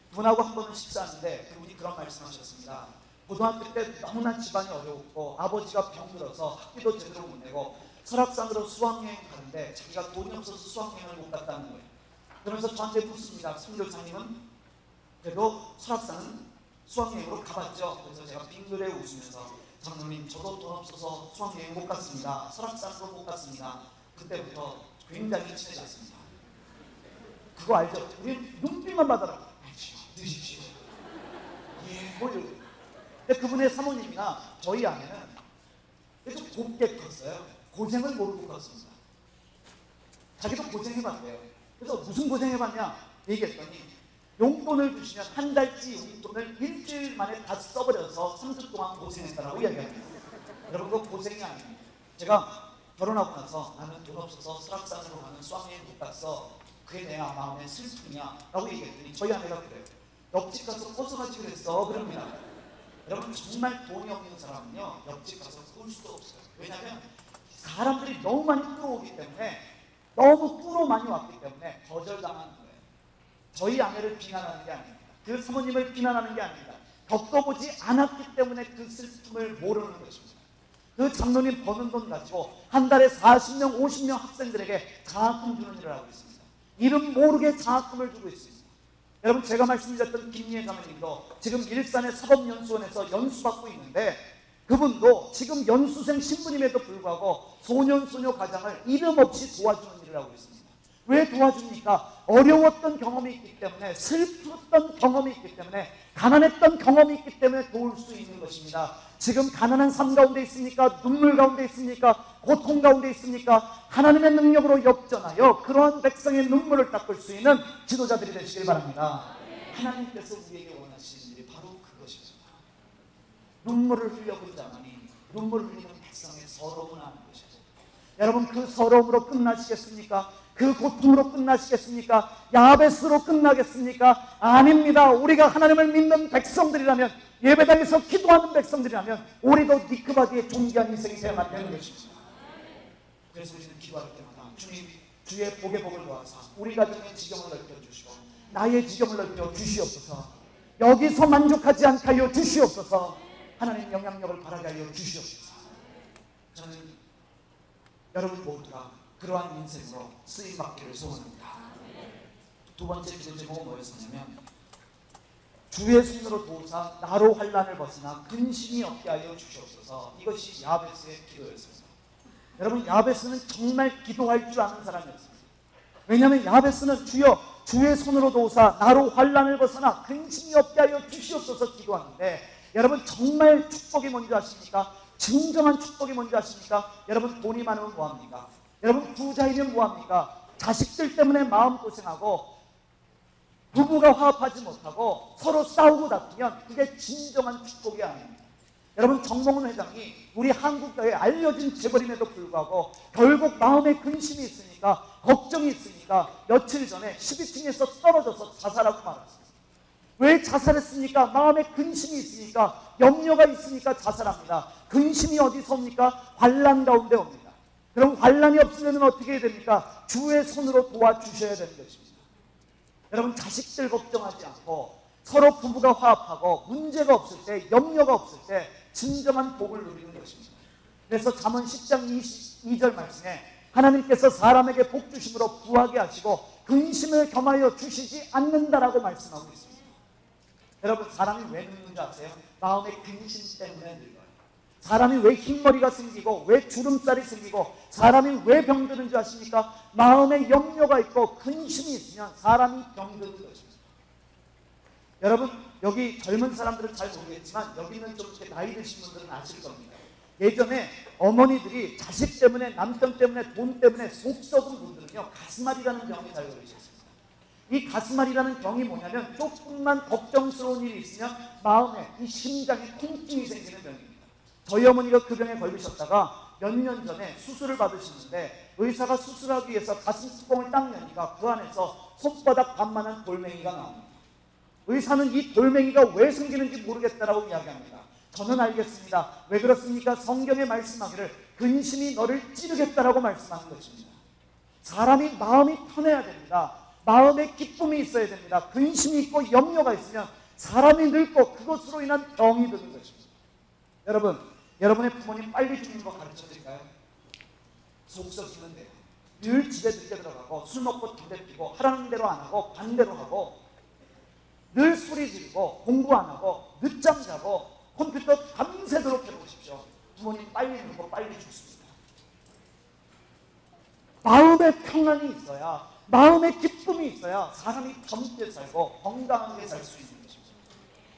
그분하고 한 번은 식사하는데 그분이 그런 말씀하셨습니다. 고등학교 때 너무나 집안이 어려웠고 아버지가 병들어서 학비도 제대로 못 내고 설악산으로 수학여행 가는데 자기가 돈이 없어서 수학여행을 못 갔다는 거예요. 그러면서 저한테 묻습니다. 선교사님은 그래도 설악산은 수학여행으로 가봤죠. 그래서 제가 빙그레 웃으면서 장로님, 저도 돈 없어서 수학여행 못 갔습니다. 설악산으로 못 갔습니다. 그때부터 굉장히 친해졌습니다. 그거 알죠? 우리 눈빛만 받아라. 드십시오. 예, 뭐요? 근데 그분의 사모님이나 저희 아내는 계속 곱게 컸어요. 고생을 모르고 컸습니다. 자기도 고생해봤대요. 그래서 무슨 고생해봤냐 얘기했더니 용돈을 주시면 한 달치 용돈을 일주일 만에 다 써버려서 3주 동안 고생했다라고 이야기합니다. 여러분, 그거 고생이 아닙니다. 제가 결혼하고 나서 나는 돈 없어서 설악산으로 가는 수학여행 못 갔어. 그게 내 마음의 슬픔이야 라고 얘기했더니 저희 아내가 그래요. 옆집 가서 꺼서가지고 그랬어. 그럽니다. 여러분, 정말 돈이 없는 사람은요 옆집 가서 꿀 수도 없어요. 왜냐하면 사람들이 너무 많이 끌어오기 때문에, 너무 꾸러 많이 왔기 때문에 거절당하는 거예요. 저희 아내를 비난하는 게 아닙니다. 그 사모님을 비난하는 게 아닙니다. 겪어보지 않았기 때문에 그 슬픔을 모르는 것입니다. 그 장로님 버는 돈 가지고 한 달에 40명 50명 학생들에게 장학금 주는 일을 하고 있습니다. 이름 모르게 장학금을 주고 있습니다. 여러분, 제가 말씀드렸던 김미애 자매님도 지금 일산의 사법연수원에서 연수받고 있는데 그분도 지금 연수생 신부님에도 불구하고 소년소녀 가장을 이름 없이 도와주는 일을 하고 있습니다. 왜 도와줍니까? 어려웠던 경험이 있기 때문에, 슬펐던 경험이 있기 때문에, 가난했던 경험이 있기 때문에 도울 수 있는 것입니다. 지금 가난한 삶 가운데 있습니까? 눈물 가운데 있습니까? 고통 가운데 있습니까? 하나님의 능력으로 역전하여 그러한 백성의 눈물을 닦을 수 있는 지도자들이 되시길 바랍니다. 하나님께서 우리에게 원하시는 일이 바로 그것입니다. 눈물을 흘려본 자만이 눈물을 흘리는 백성의 서러움을 아는 것이죠. 여러분, 그 서러움으로 끝나시겠습니까? 그 고통으로 끝나시겠습니까? 야베스로 끝나겠습니까? 아닙니다. 우리가 하나님을 믿는 백성들이라면, 예배당에서 기도하는 백성들이라면 우리도 니크바디의 존귀한 인생이 되어야 되는 것입니다. 그래서 우리는 기도할 때마다 주님, 주의 복의 복을 모아서 우리 가정의 지경을 넓혀주시고 나의 지경을 넓혀 주시옵소서. 여기서 만족하지 않게 하여 주시옵소서. 하나님 영향력을 바라게 하여 주시옵소서. 저는 여러분 모두가 그러한 인생으로 쓰임받기를 소원합니다. 두 번째 기도 제목은 뭐였었냐면, 주의 손으로 도우사 나로 환난을 벗으나 근심이 없게 하여 주시옵소서. 이것이 야베스의 기도였습니다. 여러분, 야베스는 정말 기도할 줄 아는 사람이었습니다. 왜냐하면 야베스는 주여 주의 손으로 도우사 나로 환난을 벗으나 근심이 없게 하여 주시옵소서 기도하는데, 여러분 정말 축복이 뭔지 아십니까? 진정한 축복이 뭔지 아십니까? 여러분, 돈이 많으면 뭐합니까? 여러분, 부자이면 뭐합니까? 자식들 때문에 마음고생하고 부부가 화합하지 못하고 서로 싸우고 다투면 그게 진정한 축복이 아닙니다. 여러분, 정몽훈 회장이 우리 한국교회에 알려진 재벌임에도 불구하고 결국 마음에 근심이 있으니까, 걱정이 있으니까 며칠 전에 12층에서 떨어져서 자살하고 말았습니다. 왜 자살했습니까? 마음에 근심이 있으니까, 염려가 있으니까 자살합니다. 근심이 어디서 옵니까? 환난 가운데 옵니다. 그럼 환난이 없으면 어떻게 해야 됩니까? 주의 손으로 도와주셔야 되는 것입니다. 여러분, 자식들 걱정하지 않고 서로 부부가 화합하고 문제가 없을 때, 염려가 없을 때 진정한 복을 누리는 것입니다. 그래서 잠언 10장 22절 말씀에 하나님께서 사람에게 복 주심으로 부하게 하시고 근심을 겸하여 주시지 않는다라고 말씀하고 있습니다. 여러분, 사람이 왜 늙는 줄 아세요? 마음의 근심 때문에 늙어요. 사람이 왜 흰머리가 생기고 왜 주름살이 생기고 사람이 왜 병드는 줄 아십니까? 마음에 염려가 있고 근심이 있으면 사람이 병드는 것입니다. 여러분, 여기 젊은 사람들은 잘 모르겠지만 여기 있는 좀 이렇게 나이 드신 분들은 아실 겁니다. 예전에 어머니들이 자식 때문에, 남편 때문에, 돈 때문에 속 썩은 분들은요 가스마리라는 병에 잘 걸리셨습니다. 이 가슴앓이라는 병이 뭐냐면 조금만 걱정스러운 일이 있으면 마음에 이 심장에 통증이 생기는 병입니다. 저희 어머니가 그 병에 걸리셨다가 몇 년 전에 수술을 받으셨는데 의사가 수술하기 위해서 가슴 뚜껑을 딱 여니까 그 안에서 손바닥 반만한 돌멩이가 나옵니다. 의사는 이 돌멩이가 왜 생기는지 모르겠다라고 이야기합니다. 저는 알겠습니다. 왜 그렇습니까? 성경에 말씀하기를 근심이 너를 찌르겠다라고 말씀하는 것입니다. 사람이 마음이 편해야 됩니다. 마음에 기쁨이 있어야 됩니다. 근심이 있고 염려가 있으면 사람이 늙고 그것으로 인한 병이 드는 것입니다. 여러분, 여러분의 부모님 빨리 죽는 거 가르쳐 드릴까요? 속 썩이면 돼요. 늘 집에 늦게 들어가고 술 먹고 담배 피고 하라는 대로 안 하고 반대로 하고 늘 소리 지르고 공부 안 하고 늦잠 자고 컴퓨터 밤새도록 해보십시오. 부모님 빨리 늙고 빨리 죽습니다. 마음에 평안이 있어야, 마음에 기쁨이 있어야 사람이 젊게 살고 건강하게 살 수 있는 것입니다.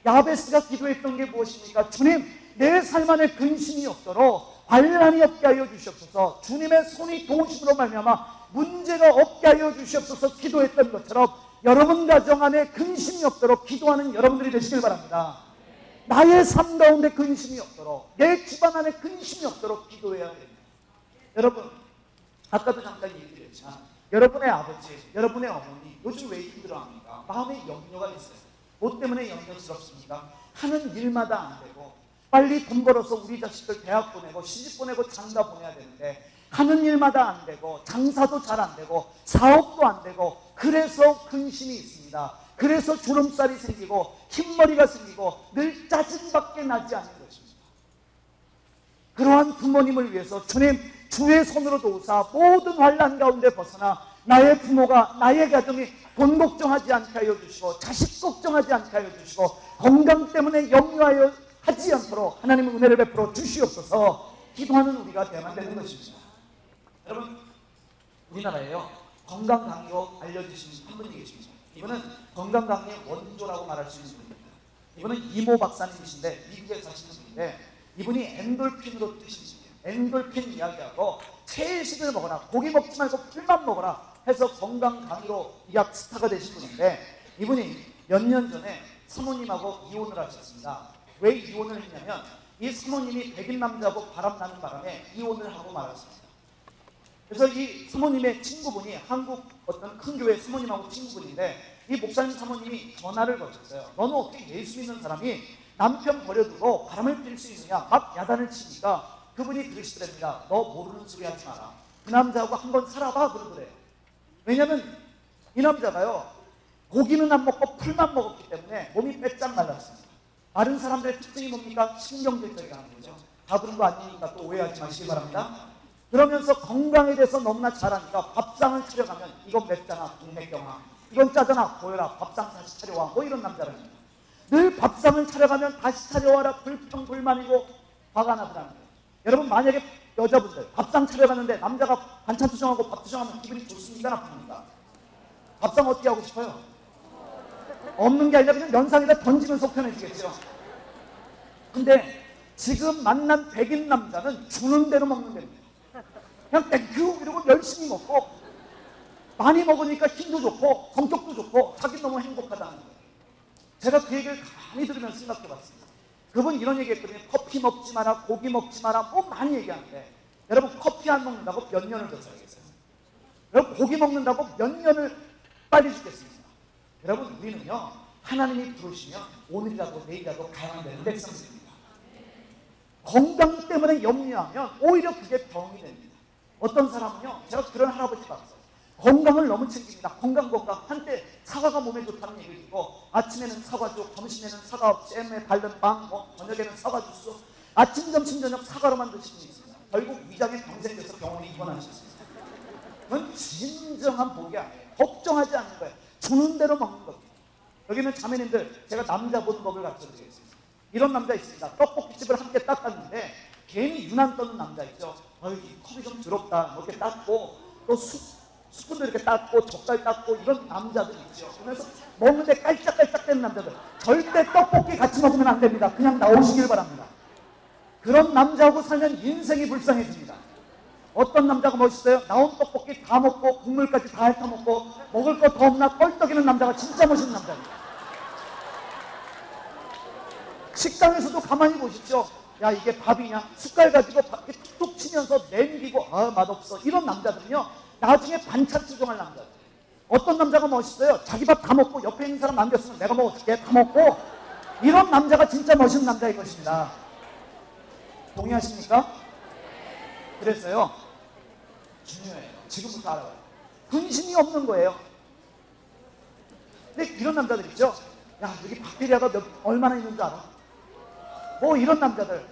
야베스가 기도했던 게 무엇입니까? 주님, 내 삶 안에 근심이 없도록 환난이 없게 하여 주시옵소서. 주님의 손이 도우심으로 말미암아 문제가 없게 하여 주시옵소서 기도했던 것처럼 여러분 가정 안에 근심이 없도록 기도하는 여러분들이 되시길 바랍니다. 나의 삶 가운데 근심이 없도록, 내 집안 안에 근심이 없도록 기도해야 됩니다. 여러분, 아까도 잠깐 얘기드렸지만 여러분의 아버지, 여러분의 어머니 요즘 왜 힘들어합니까? 마음에 염려가 있어요. 뭐 때문에 염려스럽습니까? 하는 일마다 안 되고 빨리 돈 벌어서 우리 자식들 대학 보내고 시집 보내고 장가 보내야 되는데 하는 일마다 안 되고 장사도 잘 안 되고 사업도 안 되고 그래서 근심이 있습니다. 그래서 주름살이 생기고 흰머리가 생기고 늘 짜증밖에 나지 않는 것입니다. 그러한 부모님을 위해서 주님, 주의 손으로 도우사 모든 환난 가운데 벗어나 나의 부모가, 나의 가정이 돈 걱정하지 않게 하여 주시고 자식 걱정하지 않게 하여 주시고 건강 때문에 염려하여 하지 않도록 하나님의 은혜를 베풀어 주시옵소서 기도하는 우리가 되어야만 되는 것입니다. 여러분, 우리나라에요, 건강 강의로 알려주신 한 분이 계십니다. 이분은 건강 강의의 원조라고 말할 수 있는 분입니다. 이분은 이모 박사님이신데 미국에 사시는 분인데 이분이 엔돌핀으로 뜨신 분이에요. 엔돌핀 이야기하고 채식을 먹어라, 고기 먹지 말고 풀만 먹어라 해서 건강 강의로 약 스타가 되신 분인데 이분이 몇 년 전에 사모님하고 이혼을 하셨습니다. 왜 이혼을 했냐면 이 사모님이 백인 남자하고 바람나는 바람에 이혼을 하고 말았습니다. 그래서 이 사모님의 친구분이 한국 어떤 큰 교회 사모님하고 친구분인데 이 목사님 사모님이 전화를 거셨어요. 너는 어떻게 예수 믿는 사람이 남편 버려두고 바람을 필 수 있느냐 막 야단을 치니까 그분이 그러시더랍니다. 너 모르는 소리 하지 마라. 그 남자하고 한번 살아봐 그러더래요. 왜냐면 이 남자가요, 고기는 안 먹고 풀만 먹었기 때문에 몸이 빼짝 말랐습니다. 다른 사람들의 특징이 뭡니까? 신경질적이라는 거죠. 다 그런 거 아니니까 또 오해하지 마시기 바랍니다. 그러면서 건강에 대해서 너무나 잘하니까 밥상을 차려가면 이건 맵잖아, 동맥경화. 이건 짜잖아, 보여라, 밥상 다시 차려와. 뭐 이런 남자랍니다. 늘 밥상을 차려가면 다시 차려와라, 불평불만이고 화가 나더라는 거예요. 여러분, 만약에 여자분들 밥상 차려가는데 남자가 반찬 투정하고 밥 투정하면 기분이 좋습니까, 나쁩니까? 밥상 어떻게 하고 싶어요? 없는 게 아니라 그냥 면상에다 던지면 속 편해지겠죠. 근데 지금 만난 백인 남자는 주는 대로 먹는 겁니다. 그냥 땡큐 이러고 열심히 먹고 많이 먹으니까 힘도 좋고 성격도 좋고 자기 너무 행복하다는 거예요. 제가 그 얘기를 가만히 들으면서 생각해봤습니다. 그분 이런 얘기 했거든요. 커피 먹지 마라, 고기 먹지 마라, 뭐 많이 얘기하는데 여러분, 커피 안 먹는다고 몇 년을 더 살겠어요? 여러분, 고기 먹는다고 몇 년을 빨리 죽겠습니다. 여러분, 우리는요, 하나님이 부르시면 오늘이라도 내일이라도 가야만 되는 백성들입니다. 건강 때문에 염려하면 오히려 그게 병이 됩니다. 어떤 사람은요, 제가 그런 할아버지 봤어요. 건강을 너무 챙깁니다. 건강. 한때 사과가 몸에 좋다는 얘기를 듣고 아침에는 사과죽, 점심에는 사과 잼에 바른 빵, 저녁에는 사과 주스, 아침, 점심, 저녁 사과로만 드시는 분이 있습니다. 결국 위장에 병 생겨서 병원에 입원하셨습니다. 그건 진정한 복이 아니에요. 걱정하지 않는 거예요. 주는 대로 먹는 겁니다. 여기 있는 자매님들, 제가 남자 보는 법을 가르쳐드리겠습니다. 이런 남자 있습니다. 떡볶이집을 함께 닦았는데 괜히 유난 떠는 남자 있죠. 이 컵이 좀 더럽다, 뭐 이렇게 닦고 또 스푼도 이렇게 닦고 젓갈 닦고 이런 남자들 있죠. 그래서 먹는데 깔짝깔짝대는 남자들, 절대 떡볶이 같이 먹으면 안 됩니다. 그냥 나오시길 바랍니다. 그런 남자하고 살면 인생이 불쌍해집니다. 어떤 남자가 멋있어요? 나온 떡볶이 다 먹고 국물까지 다 핥아먹고 먹을 거 더 없나 껄떡이는 남자가 진짜 멋있는 남자입니다. 식당에서도 가만히 보십시오. 야, 이게 밥이냐? 숟갈 가지고 밥 툭툭 치면서 남기고 아, 맛없어. 이런 남자들은요, 나중에 반찬 투정할 남자들. 어떤 남자가 멋있어요? 자기 밥 다 먹고 옆에 있는 사람 남겼으면 내가 먹어줄게. 다 먹고. 이런 남자가 진짜 멋있는 남자일 것입니다. 동의하십니까? 그래서요, 중요해요. 지금부터 알아봐요. 근심이 없는 거예요. 근데 이런 남자들 있죠? 야, 여기 박테리아가 얼마나 있는 줄 알아? 뭐 이런 남자들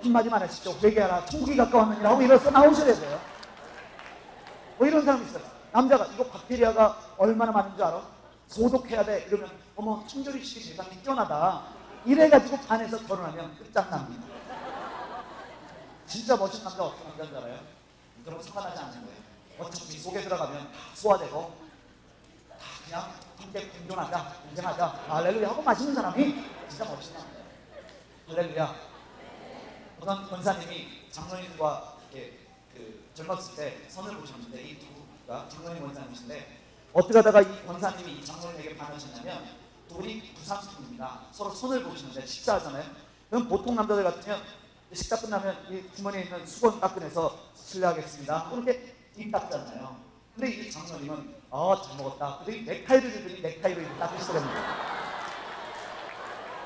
한마디만 하시죠. 회개하라. 천국이 가까웠느니라 하고 이래서 나오셔야 돼요. 뭐 이런 사람 있어요. 남자가 이거 박테리아가 얼마나 많은 줄 알아? 소독해야 돼. 이러면 어머, 청결이식이 대단히 뛰어나다. 이래가지고 반해서 결혼하면 끝장납니다. 진짜 멋진 남자 어떤 남자인 줄 알아요? 그럼 상관하지 않는 거예요. 어차피 속에 들어가면 다 소화되고 다 그냥 함께 공존하자, 공생하자, 할렐루야 하고 마시는 사람이 진짜 멋진 남자예요. 할렐루야. 어떤 권사님이 장로님과 젊었을 때 선을 보셨는데, 이 두가 장로님 권사님이신데 어떻게 하다가 이 권사님이 이 장로님에게 반하셨냐면, 두 분이 부산분입니다. 서로 손을 보시는데 식사하잖아요. 그럼 보통 남자들 같으면 식사 끝나면 이 주머니에 있는 수건 닦아내서 실례하겠습니다. 이렇게 입 닦잖아요. 근데 이 장로님은 잘 먹었다. 근데 넥타이를 주더니 넥타이로 입 닦기 시작합니다.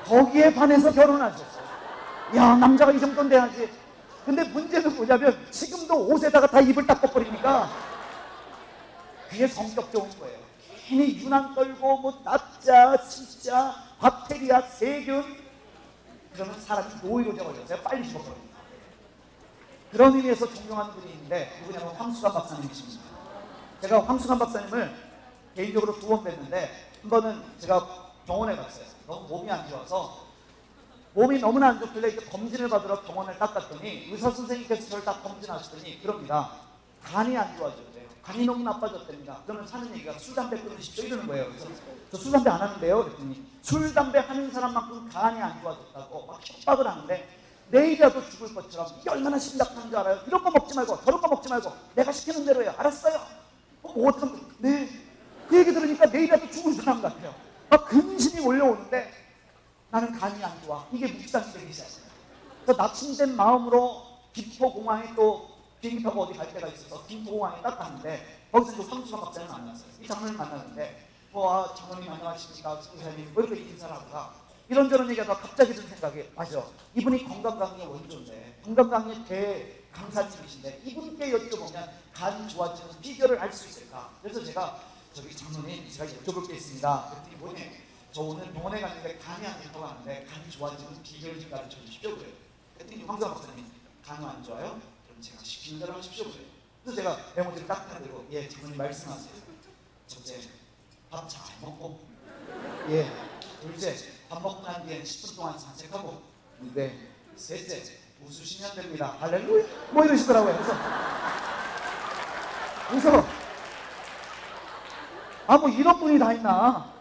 거기에 반해서 결혼하셨어요. 야, 남자가 이 정도는 돼야지. 근데 문제는 뭐냐면 지금도 옷에다가 다 입을 닦아버리니까 그게 성격 좋은 거예요. 괜히 유난 떨고 뭐 납자, 진짜 박테리아, 세균, 그러면 사람이 노이로제 걸려서 빨리 죽어버립니다. 그런 의미에서 존경하는 분이 있는데 누구냐면 황수관 박사님이십니다. 제가 황수관 박사님을 개인적으로 2번 뵀는데, 한 번은 제가 병원에 갔어요. 너무 몸이 안 좋아서, 몸이 너무나 안 좋길래 이제 검진을 받으러 병원을 딱 갔더니 의사 선생님께서 저를 딱 검진하시더니 그럽니다. 간이 안 좋아졌대요. 간이 너무 나빠졌답니다. 그러면 사는 얘기가 술, 담배 끊으십시오 이러는 거예요. 그래서 저 술, 담배 안 하는데요 그랬더니 술, 담배 하는 사람만큼 간이 안 좋아졌다고 막 협박을 하는데, 내일이라도 죽을 것처럼 이게 얼마나 심각한 줄 알아요? 이런 거 먹지 말고 저런 거 먹지 말고 내가 시키는 대로 해요. 알았어요? 뭐 어떤 네. 그 얘기 들으니까 내일이라도 죽을 사람 같아요. 막 근심이 몰려오는데 나는 간이 안 좋아. 이게 묵상이 되기 시작해요. 그래서 낙심된 마음으로 김포공항에 또 비행기 타고 어디 갈 때가 있어서 김포공항에 딱 갔는데, 거기서 이제 황수관 박사님 만났어요. 이 장로님 만났는데 장로님 안녕하십니까? 의사님 왜 이렇게 인사를 하다가 이런저런 얘기하다가 갑자기 든 생각이, 맞아, 이분이 건강강의 원조인데 건강강의 대강사님이신데 이분께 여쭤보면 간이 좋아지는 비결을 알 수 있을까? 그래서 제가 저기 장로님 제가 여쭤볼 게 있습니다. 그랬더니 뭐니? 저 오늘 병원에 갔는데 간이 안 좋다고 하는데 간이 좋아지는 비결을 좀 가르쳐 주십시오 그래요. 그랬더니 황수관 박사님, 간이 안 좋아요? 그럼 제가 시키는 대로 하십시오 그래요. 그래서 제가 메모지를 딱 해드리고, 예, 장로님 말씀하세요. 첫째, 밥 잘 먹고, 예, 둘째, 밥 먹고 난 뒤에 10분 동안 산책하고, 네, 셋째, 웃으시면 됩니다. 할렐루야. 뭐 이러시더라고요. 그래서 뭐 이런 분이 다 있나?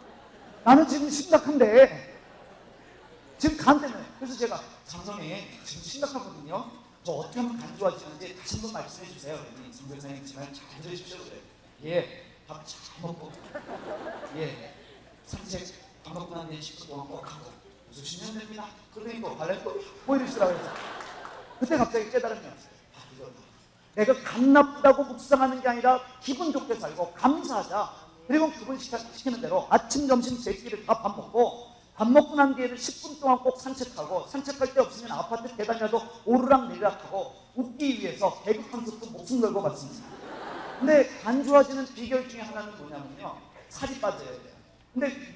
나는 지금 심각한데 지금 간 때문에. 그래서 제가 장로님 지금 심각하거든요. 저 어떻게 하면 간 좋아지는지 다시 한번 말씀해 주세요. 그랬더니 선교사님 제 말 잘 들으십시오 그래요. 예, 밥 잘 먹고, 예, 산책 밥 먹고 난 뒤에 10분 동안 꼭 하고 웃으시면 됩니다. 그러더니 또 발레도 뭐 이러시더라고요. 그때 갑자기 깨달으면, 이거 내가 간 나쁘다고 묵상하는 게 아니라 기분 좋게 살고 감사하자. 그리고 그분 시키는 대로 아침, 점심, 세 끼를 다 밥 먹고, 밥 먹고 난 뒤에는 10분 동안 꼭 산책하고, 산책할 데 없으면 아파트 계단이라도 오르락 내리락 하고 웃기 위해서 개그 콘서트 목숨 걸고 갔습니다. 근데 간 좋아지는 비결 중에 하나는 뭐냐면요, 살이 빠져야 돼요. 근데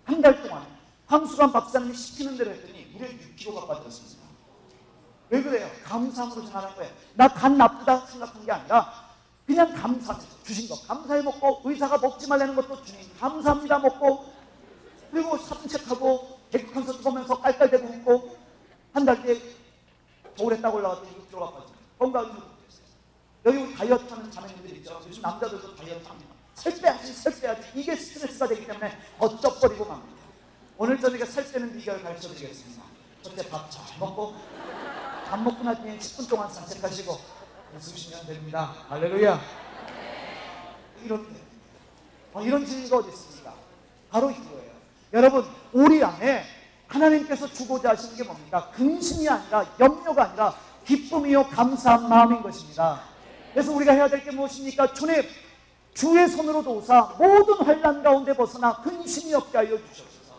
한 달 동안 황수관 박사님이 시키는 대로 했더니 무려 6kg가 빠졌습니다. 왜 그래요? 감사함으로 생각하는 거예요. 나 간 나쁘다 생각한 게 아니라 그냥 감사해서 주신 거 감사해 먹고, 의사가 먹지 말라는 것도 주님 감사합니다 먹고, 그리고 산책하고 개그 콘서트 보면서 깔깔대고 웃고, 한 달 뒤에 겨울에 딱 올라갔더니 6kg가 빠집니다. 건강이 회복됐어요. 여기 우리 다이어트 하는 자매님들 있죠. 요즘 남자들도 다이어트 합니다. 살 빼야지 살 빼야지. 이게 스트레스가 되기 때문에 어쩍거리고 맙니다. 오늘 저녁에 살 빼는 비결을 가르쳐드리겠습니다. 첫째, 밥 잘 먹고, 밥 먹고 나중에 10분 동안 산책하시고, 웃으시면 됩니다. 할렐루야. 이런 진리가 어디 있습니까? 바로 이거예요. 여러분, 우리 안에 하나님께서 주고자 하시는 게 뭡니까? 근심이 아니라, 염려가 아니라 기쁨이요 감사한 마음인 것입니다. 그래서 우리가 해야 될 게 무엇입니까? 주님, 주의 손으로 도우사 모든 환난 가운데 벗어나 근심이 없게 하여 주시옵소서.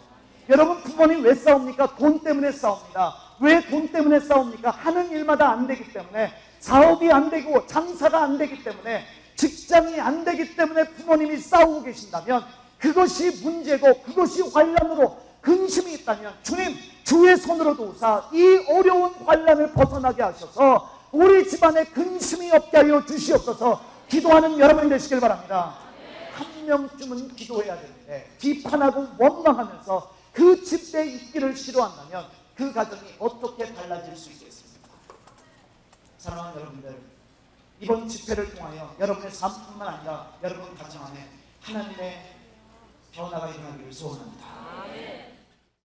여러분, 부모님 왜 싸웁니까? 돈 때문에 싸웁니다. 왜 돈 때문에 싸웁니까? 하는 일마다 안 되기 때문에, 사업이 안 되고 장사가 안 되기 때문에, 직장이 안 되기 때문에 부모님이 싸우고 계신다면 그것이 문제고 그것이 환난으로 근심이 있다면, 주님, 주의 손으로 도우사 이 어려운 환난을 벗어나게 하셔서 우리 집안에 근심이 없게 하여 주시옵소서. 기도하는 여러분이 되시길 바랍니다. 한 명쯤은 기도해야 되는데 비판하고 원망하면서 그 집에 있기를 싫어한다면 그 가정이 어떻게 달라질 수 있겠습니까? 사랑하는 여러분들, 이번 집회를 통하여 여러분의 삶뿐만 아니라 여러분 가정 안에 하나님의 변화가 일어나기를 소원합니다.